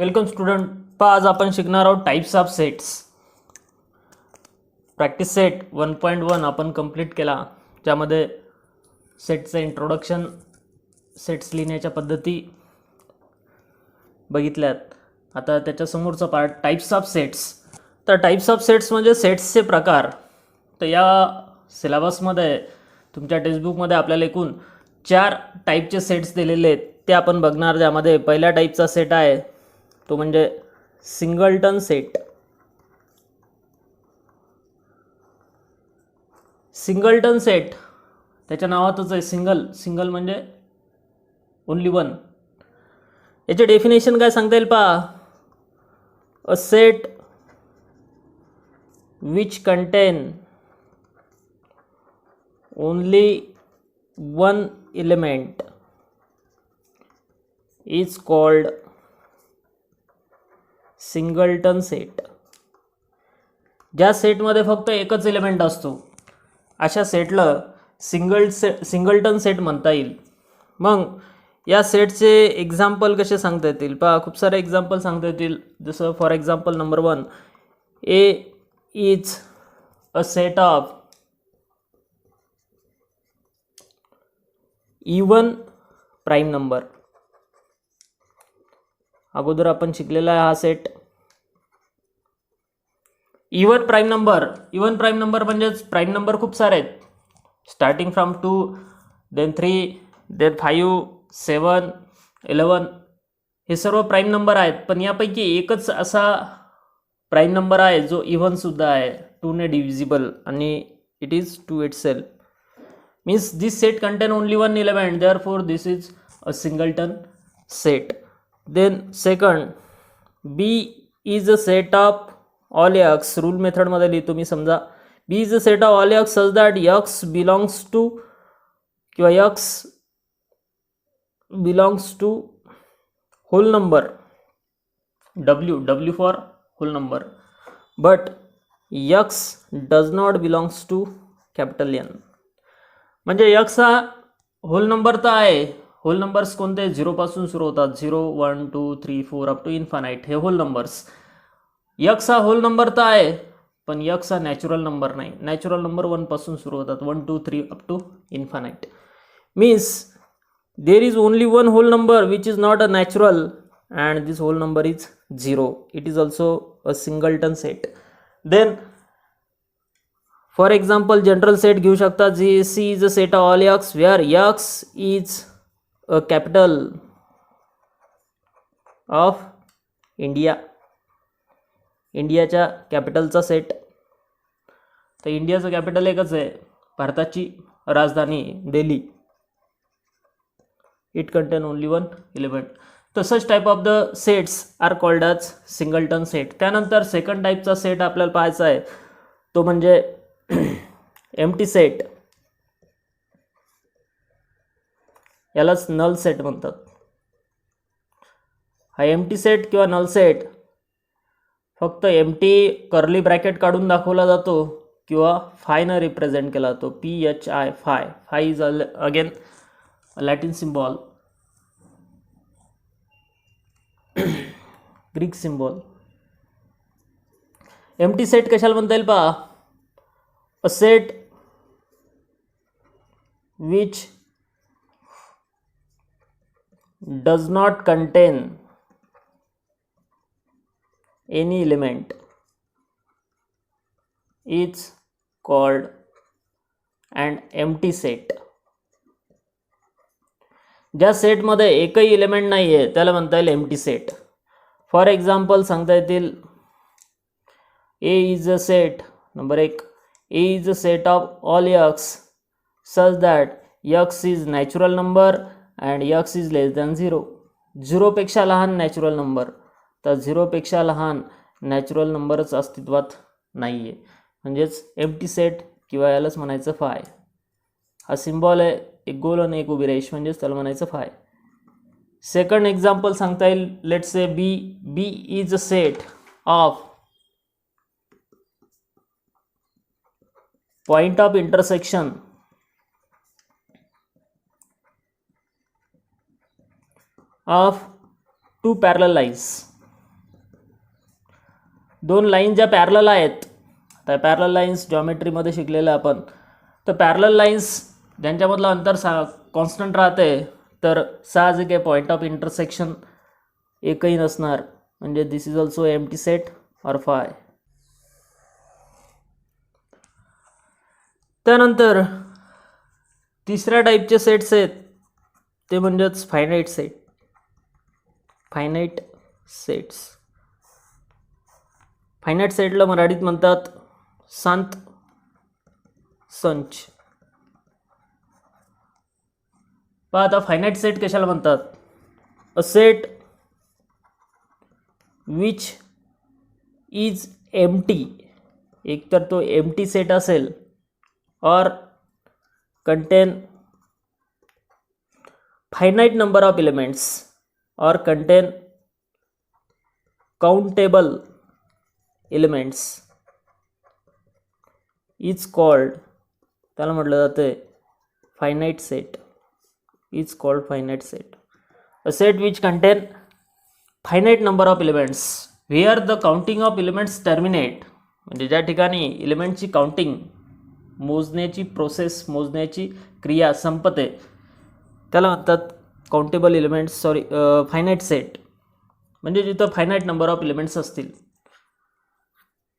Welcome student. आज आपण शिकणार आहोत types of sets. Practice set 1.1 आपण कंप्लीट केला, ज्यामध्ये सेटचं इंट्रोडक्शन, सेट्स लिहिण्याच्या पद्धती बघितल्यात. आता त्याच्यासमोरचा पार्ट टाइप्स ऑफ सेट्स. तर टाइप्स ऑफ सेट्स म्हणजे सेट्सचे प्रकार. तर या सिलेबसमध्ये तुमच्या टेक्स्टबुकमध्ये आपल्याला एकूण 4 टाईपचे सेट्स दिलेले आहेत, ते आपण बघणार. ज्यामध्ये पहिल्या टाईपचा सेट आहे तो म्हणजे सिंगलटन सेट. सिंगलटन सेट त्याच्या नावातच आहे, सिंगल म्हणजे ओनली वन. याचे डेफिनेशन काय सांगता येईल पहा. A set which content only one element is called singleton set. ज्या सेटमध्ये फक्त एकच एलिमेंट असतो अशा सेटला सिंगलटन सेट म्हणता येईल. मग या सेटचे एक्झाम्पल कसे सांगता येतील पहा. खूप सारे एक्झाम्पल सांगता येतील. जसं for example number 1, A is a set of even prime number. अगोदर आपण शिकलेला आहे हा सेट. इवन प्राईम नंबर म्हणजेच प्राईम नंबर खूप सारे आहेत, स्टार्टिंग फ्रॉम 2, देन 3, देन 5, 7, 11. हे सर्व प्राईम नंबर आहेत. पण यापैकी एकच असा प्राईम नंबर आहे जो इवन सुद्धा आहे, 2 ने डिव्हिजिबल, आणि it is 2 itself. Means this set contain only one element, therefore this is a singleton set. Then second, B is a set of all X. Rule मेथडमध्ये लिहितो मी. समजा B is a set of all X such that X belongs to किंवा X belongs to whole number, W for whole number, but X does not belongs to capital N. म्हणजे X हा whole number तर आहे. Hole numbers कोणते? 0 पासून सुरू होतात. 0, 1, 2, 3, 4 up to infinite, हे होल नंबर्स. एक्स हा होल नंबर तर आहे, पण एक्स हा नॅचरल नंबर नाही. नॅचरल नंबर 1 पासून सुरू होतात, 1, 2, 3 up to infinite. Means there is only one whole number which is not a natural, and this whole number is 0. It is also a singleton set. Then for example general set घेऊ शकता. G C is a set of all x where x is a capital of India. इंडियाच्या कॅपिटलचा set. तर इंडियाचं capital एकच आहे, भारताची राजधानी Delhi. It contain only one element. तर such type of the sets are called as singleton set. त्यानंतर सेकंड टाईपचा सेट आपल्याला पाहायचा आहे, तो म्हणजे एम्प्टी सेट. यालाच नल सेट म्हणतात. हा एम्प्टी सेट किंवा नल सेट फक्त एम्प्टी कर्ली ब्रॅकेट काढून दाखवला जातो किंवा फायनं रिप्रेझेंट केला जातो. PHI, phi is again Latin symbol, Greek symbol. Empty set कशाला म्हणता येईल पहा. A set which does not contain any element is called an empty set. ज्या सेटमध्ये एकही एलिमेंट नाही आहे त्याला म्हणता येईल एम्प्टी सेट. फॉर एक्झाम्पल सांगता येतील, A is a set. Number 1, A is a set of all X such that x is natural number and x is less than 0. 0 पेक्षा लहान नॅचरल नंबर. तर 0 पेक्षा लहान नॅचरल नंबरच अस्तित्वात नाही आहे, म्हणजेच एम्प्टी सेट किंवा यालाच म्हणायचं फाय. हा सिम्बॉल आहे, एक गोल आणि एक उभी रेष, म्हणजेच त्याला म्हणायचं फाय. सेकंड एक्झाम्पल सांगता येईल, let's say B is a set of point of intersection of two parallel lines. दोन लाईन ज्या पॅरलल आहेत, तर पॅरलल लाईन्स जॉमेट्रीमध्ये शिकलेलं आपण, तर पॅरलल लाईन्स ज्यांच्यामधलं अंतर कॉन्स्टंट राहते, तर साहजिक आहे पॉईंट ऑफ इंटरसेक्शन एकही नसणार, म्हणजे this is also empty set or phi. त्यानंतर तिसऱ्या टाईपचे सेट्स आहेत ते म्हणजेच finite set. Finite sets, finite सेटला मराठीत म्हणतात शांत संच. पहा आता फायनाईट सेट कशाला म्हणतात? अ सेट विच इज एम्प्टी, एकतर तो एम्प्टी सेट असेल और contain finite number of elements or contain countable elements is called, त्याला म्हटलं जाते finite set. is called finite set. A set which contain finite number of elements where the counting of elements terminate, म्हणजे ज्या ठिकाणी एलिमेंटची counting, मोजण्याची process, मोजण्याची क्रिया संपते, त्याला म्हणतात काउंटेबल एलिमेंट्स. फायनाईट सेट म्हणजे जिथं फायनाईट नंबर ऑफ एलिमेंट्स असतील,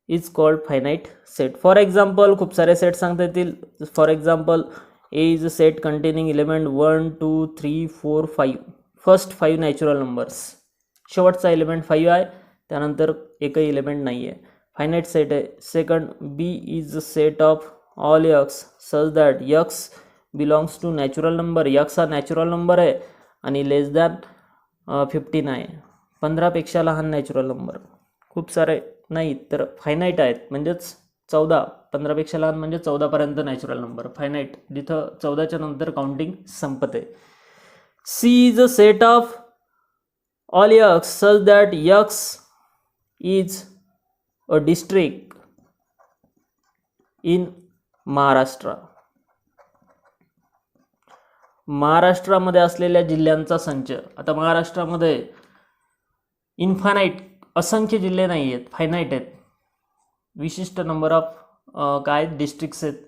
is called finite set. For example खूप सारे सेट सांगता येतील. For example A is a set containing element 1 2 3 4 5, first 5 natural numbers, शेवटचा एलिमेंट 5 आहे, त्यानंतर एकही एलिमेंट नाही आहे, फायनाईट सेट आहे. Second, B is a set of all x such that x belongs to natural number, x हा natural number आहे आणि लेस दॅन 15 आहे, 15पेक्षा लहान नॅचरल नंबर. खूप सारे नाहीत तर फायनाईट आहेत, म्हणजेच 14, 15पेक्षा लहान म्हणजे 14पर्यंत नॅचरल नंबर फायनाईट, जिथं 14च्या नंतर काउंटिंग संपते. C is a set of all x such that x is a district in Maharashtra, महाराष्ट्रामध्ये असलेल्या जिल्ह्यांचा संच. आता महाराष्ट्रामध्ये इन्फानाईट असंख्य जिल्हे नाही आहेत, फायनाईट आहेत, विशिष्ट नंबर ऑफ काय डिस्ट्रिक्ट्स आहेत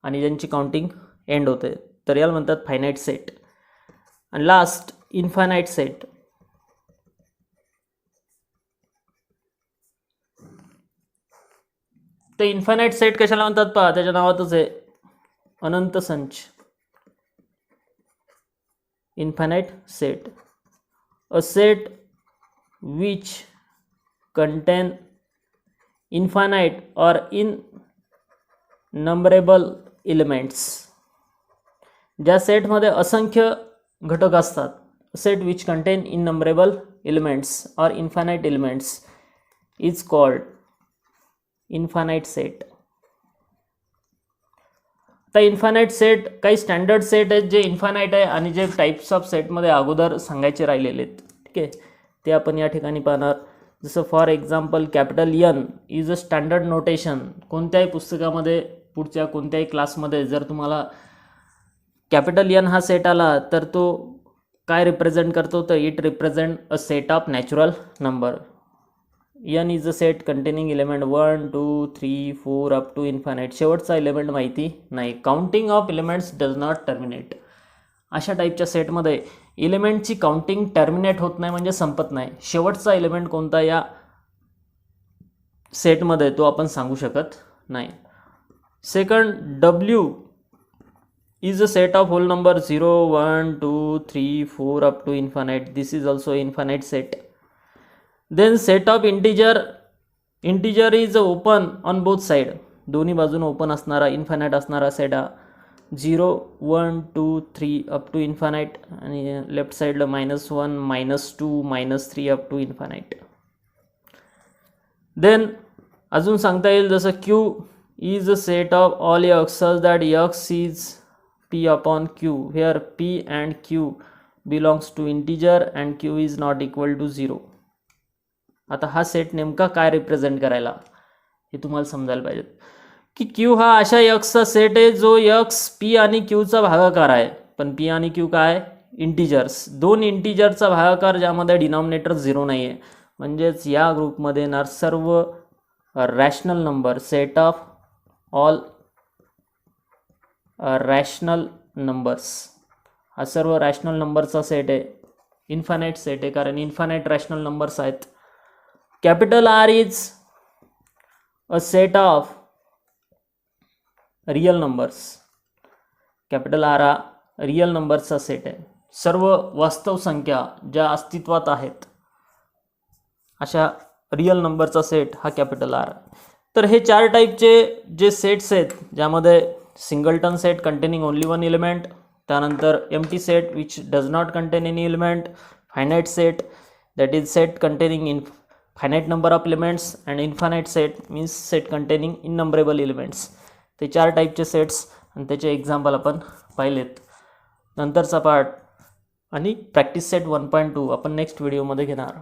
आणि ज्यांची काउंटिंग एंड होते, तर याला म्हणतात फायनाईट सेट. आणि लास्ट इन्फानाईट सेट. तर इन्फानाईट सेट कशाला म्हणतात पहा, त्याच्या नावातच आहे अनंत संच. Infinite set, a set which contain infinite or innumerable elements, ज्या सेटमध्ये असंख्य घटक असतात. Set which contain innumerable elements or infinite elements is called infinite set. तर इन्फानाईट सेट काही स्टँडर्ड सेट आहेत जे इन्फानाईट आहे आणि जे टाईप्स ऑफ सेटमध्ये अगोदर सांगायचे राहिलेले आहेत, ठीक आहे, ते आपण या ठिकाणी पाहणार. जसं for example capital N is a standard notation. कोणत्याही पुस्तकामध्ये, पुढच्या कोणत्याही क्लासमध्ये जर तुम्हाला कॅपिटल एन हा सेट आला तर तो काय रिप्रेझेंट करतो, तर it represent a set of natural number. n is a set containing element 1 2 3 4 up to infinite, शेवटचा एलिमेंट माहिती नाही, counting of elements does not terminate. अशा टाईपच्या सेटमध्ये एलिमेंटची काउंटिंग टर्मिनेट होत नाही, म्हणजे संपत नाही. शेवटचा एलिमेंट कोणता या सेटमध्ये तो आपण सांगू शकत नाही. Second, W is a set of whole number 0 1 2 3 4 up to infinite, this is also infinite set. Then set of integer is open on both side, दोन्ही बाजून ओपन असणारा इन्फानाईट असणारा सेट हा 0 1 2 3 अप टू इन्फानाईट आणि left साईडला -1 -2 -3 up to infinite. Then अजून सांगता येईल जसं Q is a set of all x such that x is P upon Q, where P and Q belongs to integer and Q is not equal to 0. आता हा set नेमका काय represent करायला हे तुम्हाला समजायला पाहिजे की Q हा अशा एक्सचा सेट आहे जो x P आणि Qचा भागाकार आहे. पण P आणि Q काय, इंटिजर्स, दोन इंटिजरचा भागाकार ज्यामध्ये डिनॉमिनेटर 0 नाही आहे. म्हणजेच या ग्रुपमध्ये येणार सर्व rational number, set of all rational numbers. हा सर्व रॅशनल नंबरचा सेट आहे, इन्फानाइट सेट आहे कारण इन्फानाइट रॅशनल नंबर्स आहेत. Capital R is a set of real numbers. Capital R हा रियल नंबर्सचा सेट आहे. सर्व वास्तव संख्या ज्या अस्तित्वात आहेत अशा रियल नंबरचा सेट हा कॅपिटल आर. तर हे 4 टाईपचे जे सेट्स आहेत, ज्यामध्ये singleton set containing only one element, त्यानंतर empty set which does not contain any element, finite set that is set containing in finite number of elements, and infinite set means set containing innumerable elements. ते 4 टाईपचे sets आणि त्याचे example आपण पाहिलेत. नंतरचा part आणि practice set 1.2 आपण next व्हिडिओमध्ये घेणार.